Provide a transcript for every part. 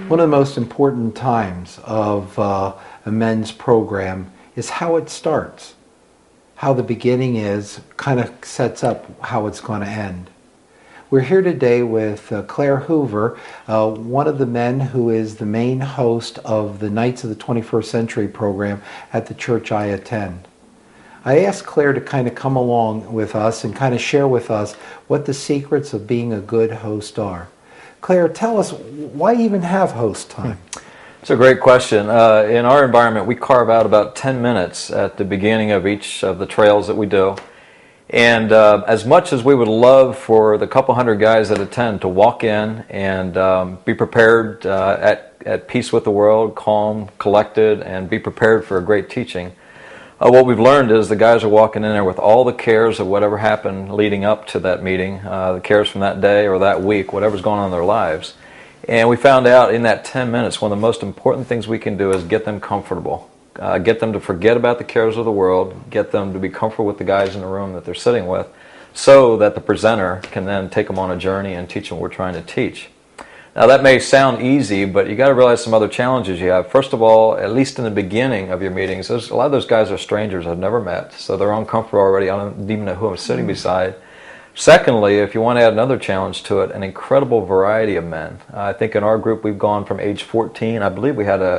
One of the most important times of a men's program is how it starts. How the beginning is kind of sets up how it's going to end. We're here today with Claire Hoover, one of the men who is the main host of the Knights of the 21st Century program at the church I attend. I asked Claire to kind of come along with us and kind of share with us what the secrets of being a good host are. Claire, tell us, why even have host time? It's a great question. In our environment, we carve out about 10 minutes at the beginning of each of the trails that we do. And as much as we would love for the couple hundred guys that attend to walk in and be prepared at peace with the world, calm, collected, and be prepared for a great teaching, what we've learned is the guys are walking in there with all the cares of whatever happened leading up to that meeting, the cares from that day or that week, whatever's going on in their lives. And we found out in that 10 minutes, one of the most important things we can do is get them comfortable. Get them to forget about the cares of the world, get them to be comfortable with the guys in the room that they're sitting with, so that the presenter can then take them on a journey and teach them what we're trying to teach. Now that may sound easy, but you got to realize some other challenges you have. First of all, at least in the beginning of your meetings, a lot of those guys are strangers I've never met, so they're uncomfortable already. I don't even know who I'm sitting beside. Secondly, if you want to add another challenge to it, an incredible variety of men. I think in our group we've gone from age 14, I believe we had a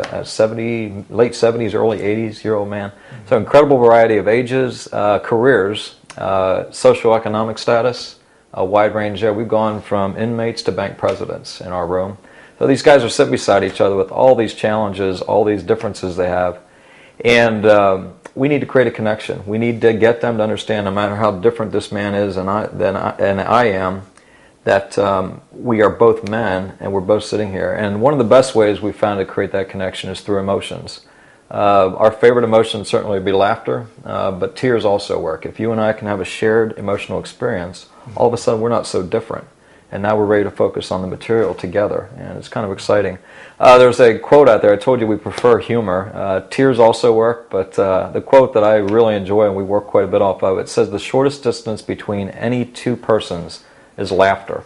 late 70s, early 80s year old man. So incredible variety of ages, careers, socioeconomic status, a wide range there. We've gone from inmates to bank presidents in our room. So these guys are sitting beside each other with all these challenges, all these differences they have. And we need to create a connection. We need to get them to understand, no matter how different this man is and I am, that we are both men and we're both sitting here. And one of the best ways we've found to create that connection is through emotions. Our favorite emotion certainly would be laughter, but tears also work. If you and I can have a shared emotional experience, all of a sudden we're not so different. And now we're ready to focus on the material together, and it's kind of exciting. There's a quote out there, I told you we prefer humor. Tears also work, but the quote that I really enjoy and we work quite a bit off of, it says, the shortest distance between any two persons is laughter.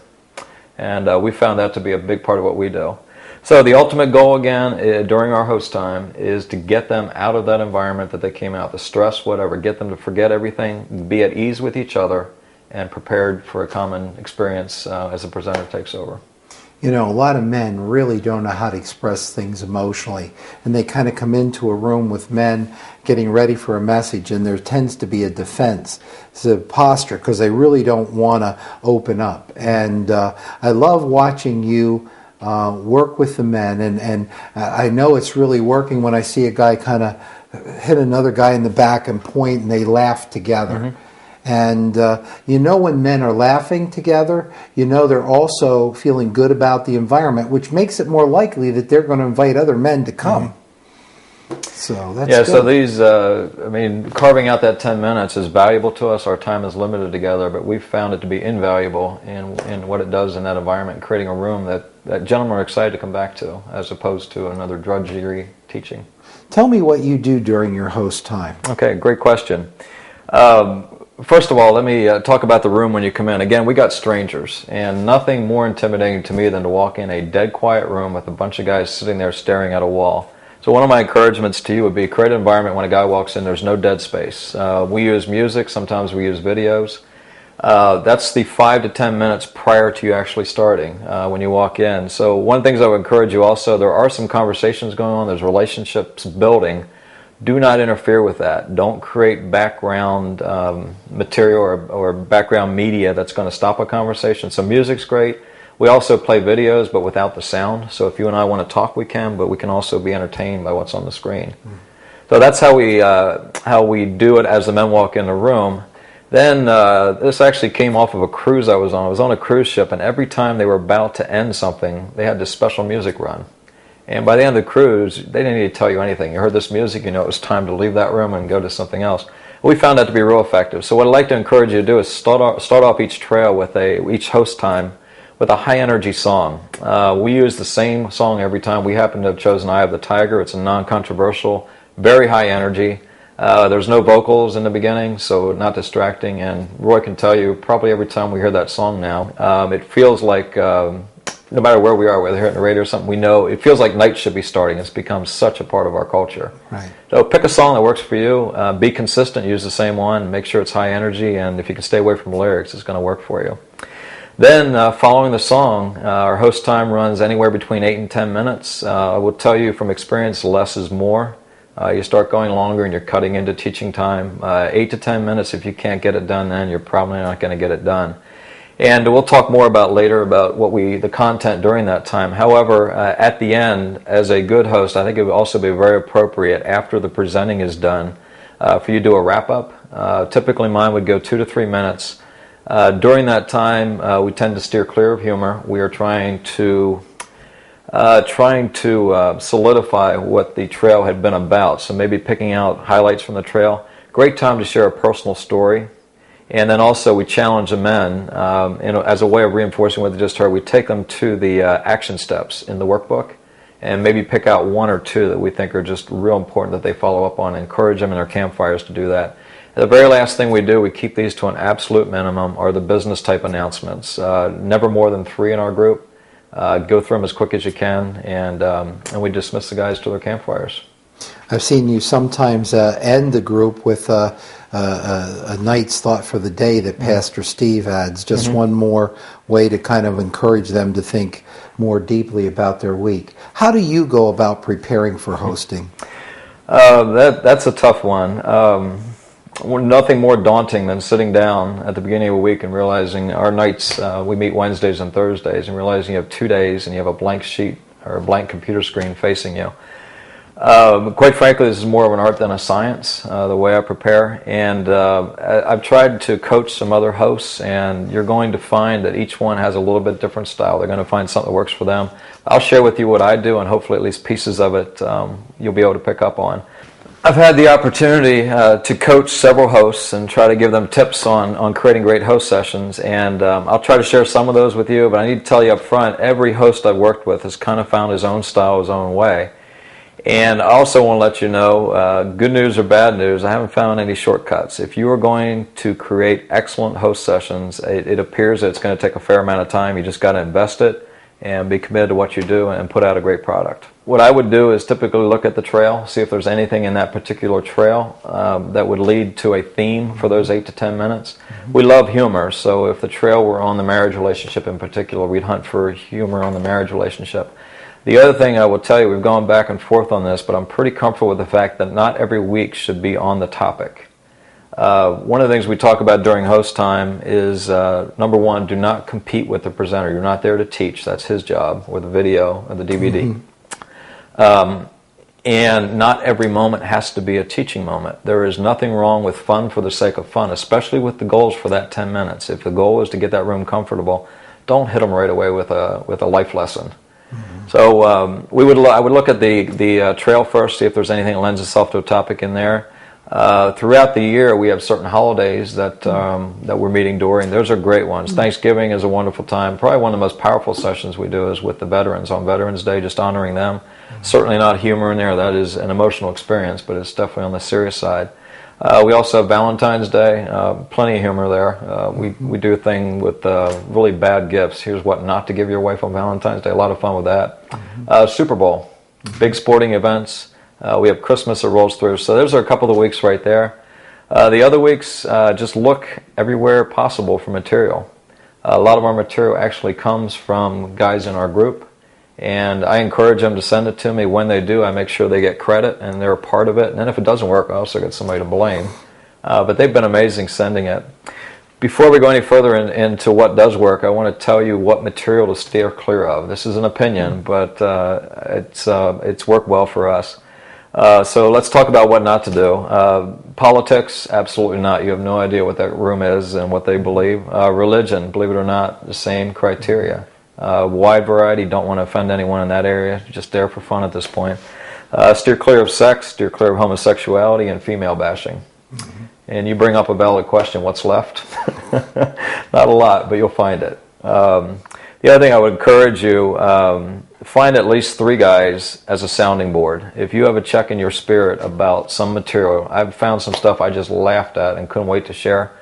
And we found that to be a big part of what we do. So the ultimate goal, again, during our host time is to get them out of that environment that they came out, the stress, whatever, get them to forget everything, be at ease with each other, and prepared for a common experience as the presenter takes over. You know, a lot of men really don't know how to express things emotionally, and they kind of come into a room with men getting ready for a message, and there tends to be a defense. It's a posture because they really don't want to open up. And I love watching you work with the men, and I know it's really working when I see a guy kind of hit another guy in the back and point, and they laugh together. Mm-hmm. And you know, when men are laughing together, you know they're also feeling good about the environment, which makes it more likely that they're going to invite other men to come. Mm-hmm. So that's good. So these, carving out that 10 minutes is valuable to us. Our time is limited together, but we've found it to be invaluable in what it does in that environment, creating a room that gentlemen are excited to come back to, as opposed to another drudgery teaching. Tell me what you do during your host time. Okay, great question. First of all, let me talk about the room when you come in. Again, we got strangers, and nothing more intimidating to me than to walk in a dead quiet room with a bunch of guys sitting there staring at a wall. So one of my encouragements to you would be create an environment when a guy walks in, there's no dead space. We use music, sometimes we use videos. That's the 5 to 10 minutes prior to you actually starting when you walk in. So one of the things I would encourage you also, there are some conversations going on, there's relationships building. Do not interfere with that. Don't create background material or background media that's going to stop a conversation. So music's great. We also play videos, but without the sound. So if you and I want to talk, we can, but we can also be entertained by what's on the screen. Mm. So that's how we do it as the men walk in the room. Then this actually came off of a cruise I was on. I was on a cruise ship, and every time they were about to end something, they had this special music run. And by the end of the cruise, they didn't need to tell you anything. You heard this music, you know it was time to leave that room and go to something else. We found that to be real effective. So what I'd like to encourage you to do is start off each trail with each host time with a high energy song. We use the same song every time. We happen to have chosen Eye of the Tiger. It's a non-controversial, very high energy. There's no vocals in the beginning, so not distracting. And Roy can tell you, probably every time we hear that song now, it feels like no matter where we are, whether here at the radio or something, we know it feels like night should be starting. It's become such a part of our culture. Right. So pick a song that works for you. Be consistent. Use the same one. Make sure it's high energy, and if you can stay away from lyrics, it's going to work for you. Then, following the song, our host time runs anywhere between 8 and 10 minutes. I will tell you from experience, less is more. You start going longer and you're cutting into teaching time. 8 to 10 minutes, if you can't get it done then, you're probably not going to get it done. And we'll talk more about later about the content during that time. However, at the end, as a good host, I think it would also be very appropriate after the presenting is done for you to do a wrap-up. Typically mine would go 2 to 3 minutes. During that time, we tend to steer clear of humor. We are trying to solidify what the trail had been about. So maybe picking out highlights from the trail. Great time to share a personal story. And then also we challenge the men, as a way of reinforcing what they just heard. We take them to the action steps in the workbook and maybe pick out 1 or 2 that we think are just real important that they follow up on. Encourage them in their campfires to do that. The very last thing we do, we keep these to an absolute minimum, are the business type announcements. Never more than 3 in our group. Go through them as quick as you can, and we dismiss the guys to their campfires. I've seen you sometimes end the group with a night's thought for the day that Pastor Steve adds. Just one more way to kind of encourage them to think more deeply about their week. How do you go about preparing for hosting? That's a tough one. Nothing more daunting than sitting down at the beginning of a week and realizing our nights, we meet Wednesdays and Thursdays, and realizing you have 2 days and you have a blank sheet or a blank computer screen facing you. Quite frankly, this is more of an art than a science, the way I prepare. And I've tried to coach some other hosts, and you're going to find that each one has a little bit different style. They're going to find something that works for them. I'll share with you what I do, and hopefully at least pieces of it you'll be able to pick up on. I've had the opportunity to coach several hosts and try to give them tips on creating great host sessions, and I'll try to share some of those with you, but I need to tell you up front, every host I've worked with has kind of found his own style, his own way. And I also want to let you know, good news or bad news, I haven't found any shortcuts. If you are going to create excellent host sessions, it appears that it's going to take a fair amount of time. You just got to invest it and be committed to what you do and put out a great product. What I would do is typically look at the trail, see if there's anything in that particular trail that would lead to a theme for those 8 to 10 minutes. We love humor, so if the trail were on the marriage relationship in particular, we'd hunt for humor on the marriage relationship. The other thing I will tell you, we've gone back and forth on this, but I'm pretty comfortable with the fact that not every week should be on the topic. One of the things we talk about during host time is, number one, do not compete with the presenter. You're not there to teach. That's his job, or the video, or the DVD. And not every moment has to be a teaching moment. There is nothing wrong with fun for the sake of fun, especially with the goals for that 10 minutes. If the goal is to get that room comfortable, don't hit them right away with a life lesson. So I would look at the trail first, see if there's anything that lends itself to a topic in there. Throughout the year, we have certain holidays that we're meeting during. Those are great ones. Thanksgiving is a wonderful time. Probably one of the most powerful sessions we do is with the veterans on Veterans Day, just honoring them. Certainly not humor in there. That is an emotional experience, but it's definitely on the serious side. We also have Valentine's Day, plenty of humor there. We do a thing with really bad gifts. Here's what not to give your wife on Valentine's Day. A lot of fun with that. Super Bowl, big sporting events. We have Christmas that rolls through. So those are a couple of weeks right there. The other weeks, just look everywhere possible for material. A lot of our material actually comes from guys in our group. And I encourage them to send it to me. When they do, I make sure they get credit and they're a part of it. And then if it doesn't work, I also get somebody to blame. But they've been amazing sending it. Before we go any further into what does work, I want to tell you what material to steer clear of. This is an opinion, but it's worked well for us. So let's talk about what not to do. Politics, absolutely not. You have no idea what that room is and what they believe. Religion, believe it or not, the same criteria. Wide variety, don't want to offend anyone in that area, just there for fun at this point. Steer clear of sex, steer clear of homosexuality and female bashing. And you bring up a valid question, what's left? Not a lot, but you'll find it. The other thing I would encourage you, find at least 3 guys as a sounding board. If you have a check in your spirit about some material, I've found some stuff I just laughed at and couldn't wait to share.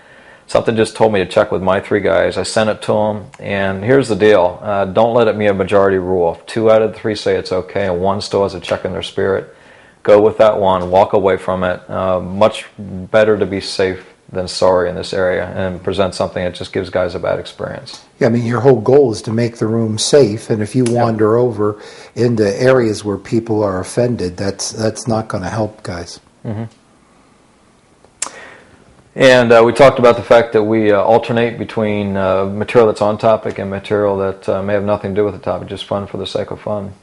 something just told me to check with my 3 guys. I sent it to them, and here's the deal. Don't let it be a majority rule. If 2 out of the 3 say it's okay and 1 still has a check in their spirit, go with that 1. Walk away from it. Much better to be safe than sorry in this area and present something that just gives guys a bad experience. Yeah, I mean, your whole goal is to make the room safe, and if you wander over into areas where people are offended, that's not going to help guys. Mm-hmm. And we talked about the fact that we alternate between material that's on topic and material that may have nothing to do with the topic, just fun for the sake of fun.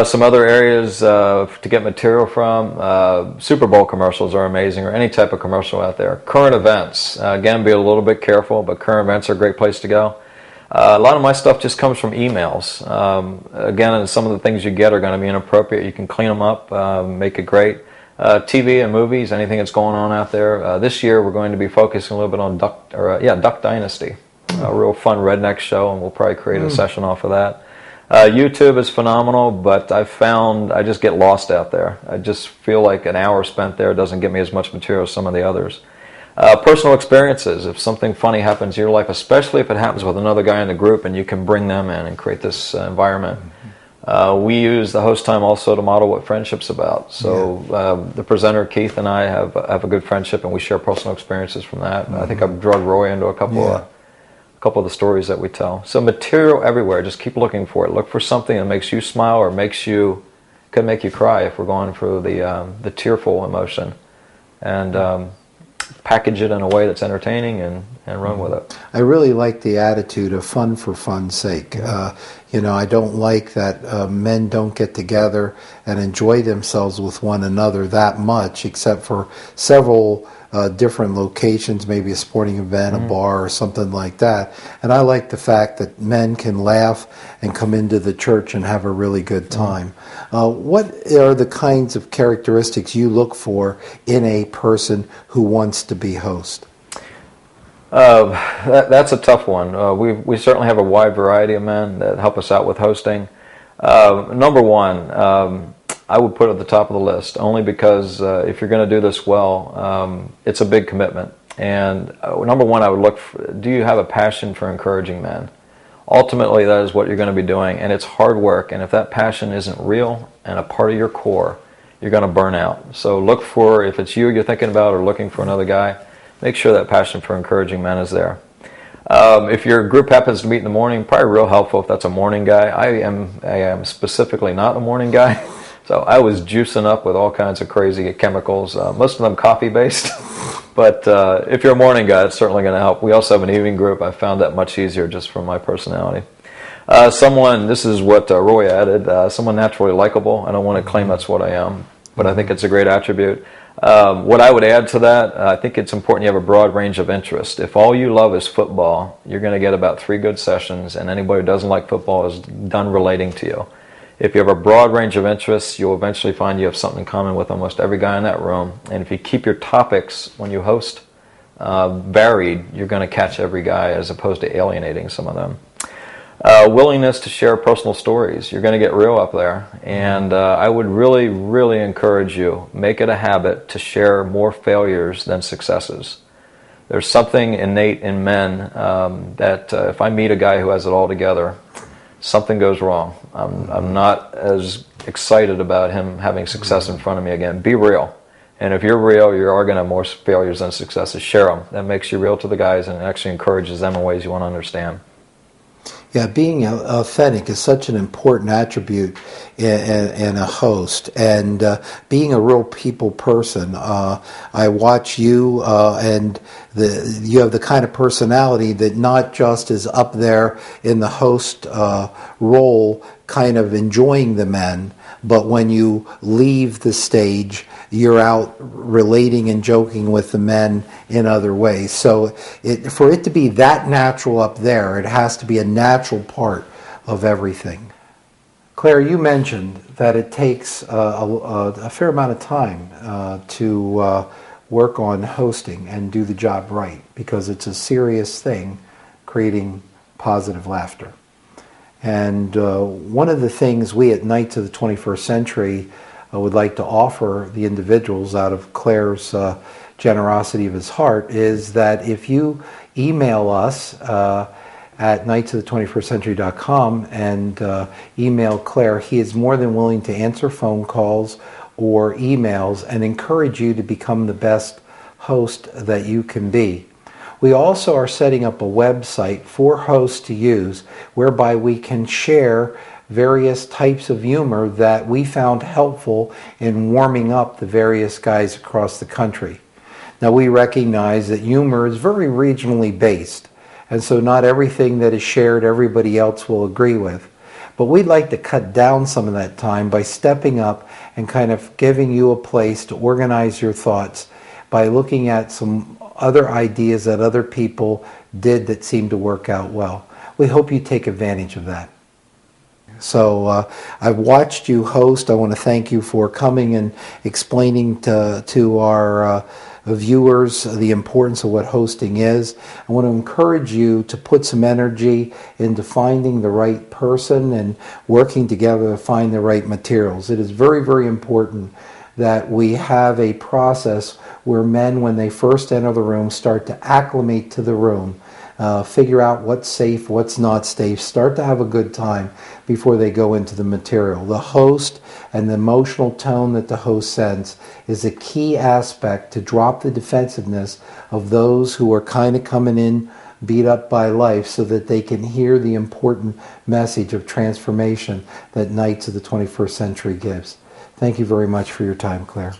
Some other areas to get material from, Super Bowl commercials are amazing, or any type of commercial out there. Current events, again, be a little bit careful, but current events are a great place to go. A lot of my stuff just comes from emails. Again, some of the things you get are going to be inappropriate. You can clean them up, make it great. TV and movies, anything that's going on out there. This year we're going to be focusing a little bit on Duck Dynasty, a real fun redneck show, and we'll probably create a session off of that. YouTube is phenomenal, but I found I just get lost out there. I just feel like an hour spent there doesn't give me as much material as some of the others. Personal experiences, if something funny happens in your life, especially if it happens with another guy in the group and you can bring them in and create this environment. We use the host time also to model what friendship's about. So the presenter, Keith, and I have a good friendship, and we share personal experiences from that. I think I've drug Roy into a couple of the stories that we tell. So material everywhere. Just keep looking for it. Look for something that makes you smile or could make you cry if we're going for the tearful emotion, and package it in a way that's entertaining and run with it. I really like the attitude of fun for fun's sake. I don't like that men don't get together and enjoy themselves with one another that much, except for several different locations, maybe a sporting event, a bar, or something like that. And I like the fact that men can laugh and come into the church and have a really good time. What are the kinds of characteristics you look for in a person who wants to be host? That's a tough one. We certainly have a wide variety of men that help us out with hosting. Number one, I would put at the top of the list, only because if you're going to do this well, it's a big commitment. And number one, I would look for, do you have a passion for encouraging men? Ultimately, that is what you're going to be doing, and it's hard work. And if that passion isn't real and a part of your core, you're going to burn out. So look for, if it's you're thinking about or looking for another guy, make sure that passion for encouraging men is there. If your group happens to meet in the morning, probably real helpful if that's a morning guy. I am specifically not a morning guy. So I was juicing up with all kinds of crazy chemicals, most of them coffee-based. But if you're a morning guy, it's certainly going to help. We also have an evening group. I found that much easier just from my personality. This is what Roy added, someone naturally likable. I don't want to claim that's what I am, but I think it's a great attribute. What I would add to that, I think it's important you have a broad range of interest. If all you love is football, you're going to get about 3 good sessions, and anybody who doesn't like football is done relating to you. If you have a broad range of interests, you'll eventually find you have something in common with almost every guy in that room. And if you keep your topics, when you host, varied, you're going to catch every guy as opposed to alienating some of them. Willingness to share personal stories. You're going to get real up there. And I would really, really encourage you, make it a habit to share more failures than successes. There's something innate in men that if I meet a guy who has it all together, something goes wrong. I'm not as excited about him having success in front of me again. Be real. And if you're real, you are going to have more failures than successes. Share them. That makes you real to the guys and it actually encourages them in ways you want to understand. Yeah, being authentic is such an important attribute in a host, and being a real people person. I watch you, and you have the kind of personality that not just is up there in the host role, kind of enjoying the men, but when you leave the stage, you're out relating and joking with the men in other ways. So for it to be that natural up there, it has to be a natural part of everything. Claire, you mentioned that it takes a fair amount of time to work on hosting and do the job right, because it's a serious thing, creating positive laughter. And one of the things we at Knights of the 21st Century would like to offer the individuals out of Claire's generosity of his heart is that if you email us at knightsofthe21stcentury.com and email Claire, he is more than willing to answer phone calls or emails and encourage you to become the best host that you can be. We also are setting up a website for hosts to use whereby we can share various types of humor that we found helpful in warming up the various guys across the country. Now, we recognize that humor is very regionally based, and so not everything that is shared everybody else will agree with. But we'd like to cut down some of that time by stepping up and kind of giving you a place to organize your thoughts by looking at some other ideas that other people did that seemed to work out well. We hope you take advantage of that. So I've watched you host. I want to thank you for coming and explaining to our viewers the importance of what hosting is. I want to encourage you to put some energy into finding the right person and working together to find the right materials. It is very, very important that we have a process where men, when they first enter the room, start to acclimate to the room, figure out what's safe, what's not safe, start to have a good time before they go into the material. The host and the emotional tone that the host sends is a key aspect to drop the defensiveness of those who are kind of coming in beat up by life so that they can hear the important message of transformation that Knights of the 21st Century gives. Thank you very much for your time, Claire.